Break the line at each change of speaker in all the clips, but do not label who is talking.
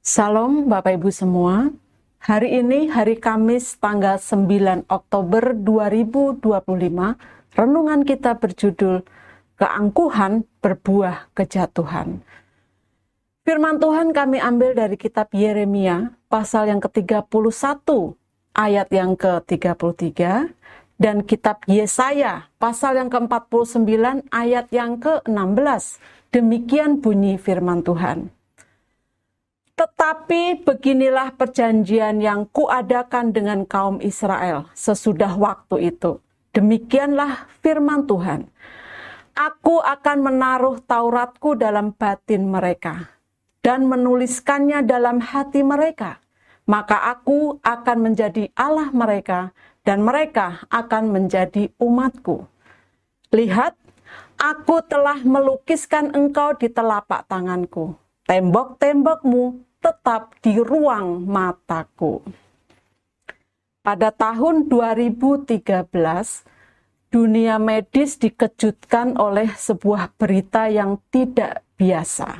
Salam Bapak Ibu semua. Hari ini hari Kamis tanggal 9 Oktober 2025. Renungan kita berjudul Keangkuhan berbuah kejatuhan. Firman Tuhan kami ambil dari kitab Yeremia pasal yang ke-31 ayat yang ke-33 dan kitab Yesaya pasal yang ke-49 ayat yang ke-16. Demikian bunyi firman Tuhan. Tetapi beginilah perjanjian yang kuadakan dengan kaum Israel sesudah waktu itu. Demikianlah firman Tuhan. Aku akan menaruh Tauratku dalam batin mereka dan menuliskannya dalam hati mereka. Maka aku akan menjadi Allah mereka dan mereka akan menjadi umatku. Lihat, aku telah melukiskan engkau di telapak tanganku. Tembok-tembokmu tetap di ruang mataku. Pada tahun 2013, dunia medis dikejutkan oleh sebuah berita yang tidak biasa.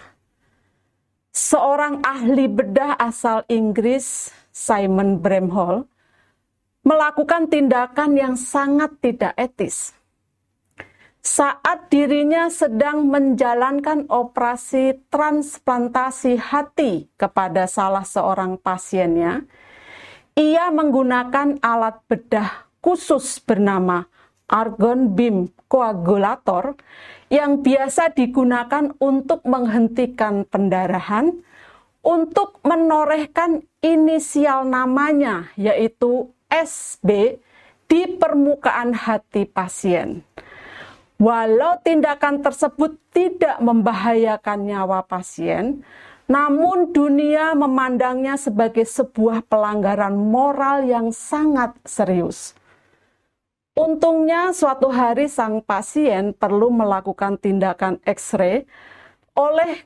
Seorang ahli bedah asal Inggris, Simon Bramhall, melakukan tindakan yang sangat tidak etis. Saat dirinya sedang menjalankan operasi transplantasi hati kepada salah seorang pasiennya, ia menggunakan alat bedah khusus bernama argon beam coagulator yang biasa digunakan untuk menghentikan pendarahan, untuk menorehkan inisial namanya yaitu SB di permukaan hati pasien. Walau tindakan tersebut tidak membahayakan nyawa pasien, namun dunia memandangnya sebagai sebuah pelanggaran moral yang sangat serius. Untungnya suatu hari sang pasien perlu melakukan tindakan X-ray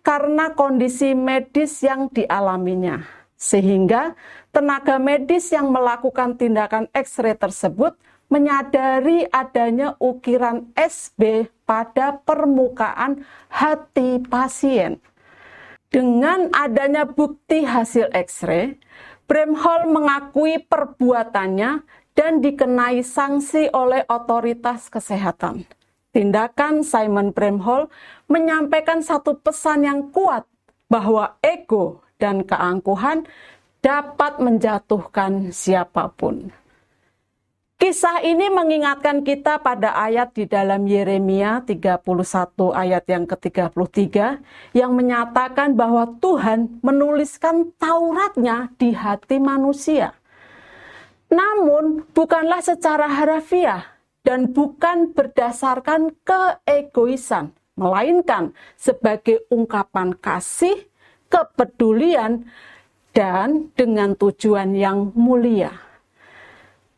karena kondisi medis yang dialaminya. Sehingga tenaga medis yang melakukan tindakan X-ray tersebut menyadari adanya ukiran SB pada permukaan hati pasien. Dengan adanya bukti hasil X-ray, Bramhall mengakui perbuatannya dan dikenai sanksi oleh otoritas kesehatan. Tindakan Simon Bramhall menyampaikan satu pesan yang kuat bahwa ego dan keangkuhan dapat menjatuhkan siapapun. Kisah ini mengingatkan kita pada ayat di dalam Yeremia 31 ayat yang ke-33 yang menyatakan bahwa Tuhan menuliskan Tauratnya di hati manusia. Namun bukanlah secara harafiah dan bukan berdasarkan keegoisan, melainkan sebagai ungkapan kasih, kepedulian, dan dengan tujuan yang mulia.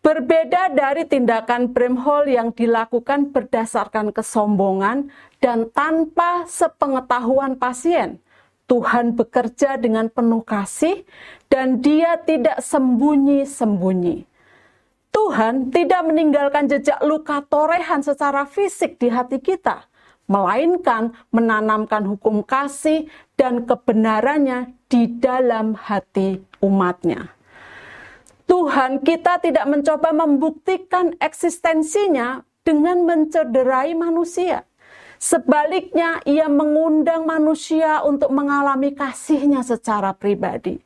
Berbeda dari tindakan Bramhall yang dilakukan berdasarkan kesombongan dan tanpa sepengetahuan pasien, Tuhan bekerja dengan penuh kasih dan Dia tidak sembunyi-sembunyi. Tuhan tidak meninggalkan jejak luka torehan secara fisik di hati kita, melainkan menanamkan hukum kasih dan kebenarannya di dalam hati umatnya. Tuhan kita tidak mencoba membuktikan eksistensinya dengan mencederai manusia. Sebaliknya, ia mengundang manusia untuk mengalami kasihnya secara pribadi.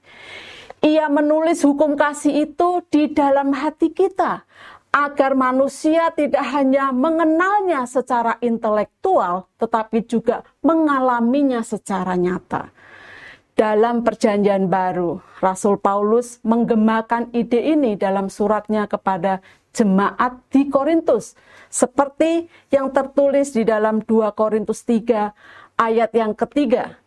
Ia menulis hukum kasih itu di dalam hati kita, agar manusia tidak hanya mengenalnya secara intelektual, tetapi juga mengalaminya secara nyata. Dalam Perjanjian Baru, Rasul Paulus menggemakan ide ini dalam suratnya kepada jemaat di Korintus, seperti yang tertulis di dalam 2 Korintus 3 ayat yang ketiga.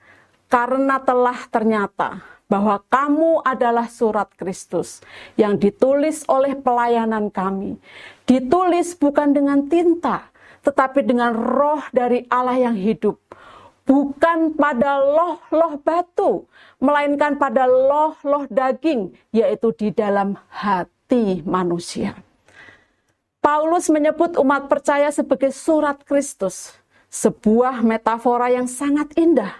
Karena telah ternyata bahwa kamu adalah surat Kristus yang ditulis oleh pelayanan kami, ditulis bukan dengan tinta, tetapi dengan Roh dari Allah yang hidup. Bukan pada loh-loh batu, melainkan pada loh-loh daging, yaitu di dalam hati manusia. Paulus menyebut umat percaya sebagai surat Kristus, sebuah metafora yang sangat indah.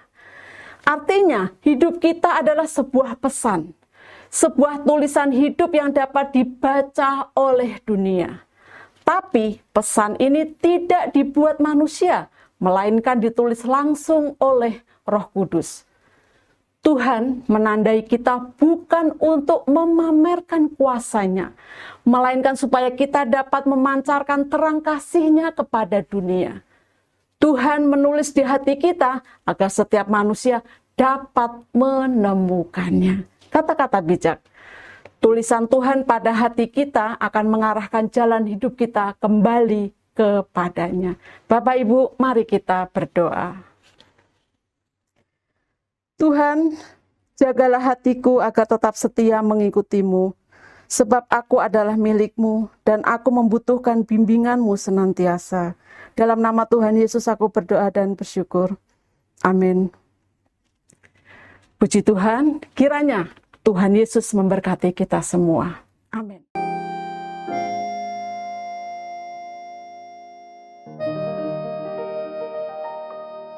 Artinya, hidup kita adalah sebuah pesan, sebuah tulisan hidup yang dapat dibaca oleh dunia. Tapi pesan ini tidak dibuat manusia, melainkan ditulis langsung oleh Roh Kudus. Tuhan menandai kita bukan untuk memamerkan kuasa-Nya, melainkan supaya kita dapat memancarkan terang kasih-Nya kepada dunia. Tuhan menulis di hati kita agar setiap manusia dapat menemukannya. Kata-kata bijak. Tulisan Tuhan pada hati kita akan mengarahkan jalan hidup kita kembali kepadanya. Bapak Ibu, mari kita berdoa. Tuhan, jagalah hatiku agar tetap setia mengikutimu, sebab aku adalah milik-Mu dan aku membutuhkan bimbingan-Mu senantiasa. Dalam nama Tuhan Yesus aku berdoa dan bersyukur. Amin. Puji Tuhan, kiranya Tuhan Yesus memberkati kita semua.